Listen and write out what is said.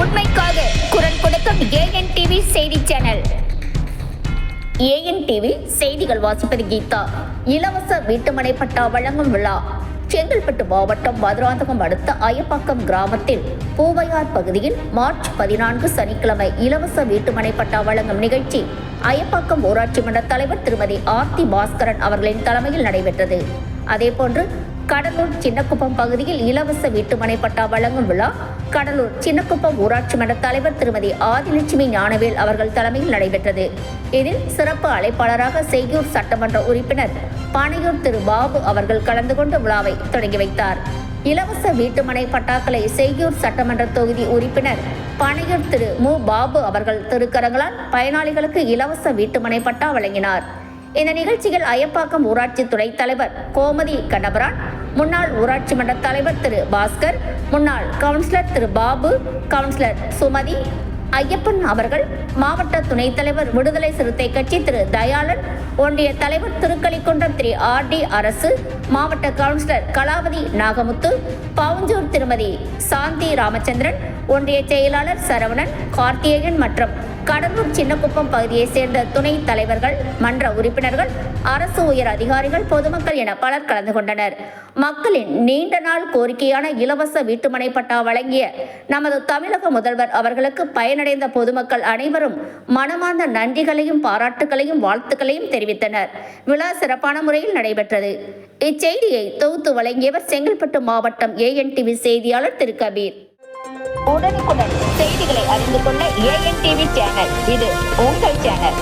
உண்மைக்காக குரல் கொடுக்கும் AN TV செய்தி சேனல். ஏஎன் டிவி செய்திகள் வாசிப்பது கீதா. இலவச வீட்டுமனை பட்டா வழங்கும் விழா. செங்கல்பட்டு மாவட்டம் மதுராந்தகம் அடுத்த அயப்பாக்கம் கிராமத்தில் பூவையார் பகுதியில் மார்ச் 14 சனிக்கிழமை இலவச வீட்டுமனை பட்டா வழங்கும் நிகழ்ச்சி அயப்பாக்கம் ஊராட்சி மன்ற தலைவர் திருமதி ஆர்த்தி பாஸ்கரன் அவர்களின் தலைமையில் நடைபெற்றது. அதேபோன்று கடலூர் சின்னக்குப்பம் பகுதியில் இலவச வீட்டுமனை பட்டா வழங்கும் விழா கடலூர் சின்னக்குப்பம் ஊராட்சி மன்ற தலைவர் திருமதி ஆதிலட்சுமி ஞானவேல் அவர்கள் தலைமையில் நடைபெற்றது. இதில் சிறப்பு அழைப்பாளராக செய்யூர் சட்டமன்ற உறுப்பினர் பானையூர் திரு பாபு அவர்கள் கலந்து கொண்டு விழாவை தொடங்கி வைத்தார். இலவச வீட்டுமனை பட்டாக்களை செய்யூர் சட்டமன்ற தொகுதி உறுப்பினர் பானையூர் திரு மு பாபு அவர்கள் திருக்கரங்களால் பயனாளிகளுக்கு இலவச வீட்டுமனை பட்டா வழங்கினார். இந்த நிகழ்ச்சியில் அயப்பாக்கம் ஊராட்சி துணைத் தலைவர் கோமதி கண்ணபரான், முன்னாள் ஊராட்சி மன்ற தலைவர் திரு பாஸ்கர், முன்னாள் கவுன்சிலர் திரு பாபு, கவுன்சிலர் சுமதி ஐயப்பன் அவர்கள், மாவட்ட துணைத் தலைவர் விடுதலை சிறுத்தை கட்சி திரு தயாளன், ஒன்றிய தலைவர் திருக்கலிக்குன்றம் திரு ஆர்.டி. அரசு, மாவட்ட கவுன்சிலர் கலாவதி நாகமுத்து, பவுஞ்சூர் திருமதி சாந்தி ராமச்சந்திரன், ஒன்றிய செயலாளர் சரவணன், கார்த்திகேயன் மற்றும் கடலூர் சின்னக்குப்பம் பகுதியைச் சேர்ந்த துணைத் தலைவர்கள், மன்ற உறுப்பினர்கள், அரசு உயர் அதிகாரிகள், பொதுமக்கள் என பலர் கலந்து கொண்டனர். மக்களின் நீண்ட நாள் கோரிக்கையான இலவச வீட்டுமனை பட்டா வழங்கிய நமது தமிழக முதல்வர் அவர்களுக்கு பயனடைந்த பொதுமக்கள் அனைவரும் மனமார்ந்த நன்றிகளையும் பாராட்டுகளையும் வாழ்த்துக்களையும் தெரிவித்தனர். விழா சிறப்பான முறையில் நடைபெற்றது. இச்செய்தியை தொகுத்து வழங்கியவர் செங்கல்பட்டு மாவட்டம் ஏஎன் டிவி செய்தியாளர் திரு கபீர். உடனுக்குடன் செய்திகளை அறிந்து கொள்ள ஏஎன் டிவி சேனல். இது உங்கள் சேனல்.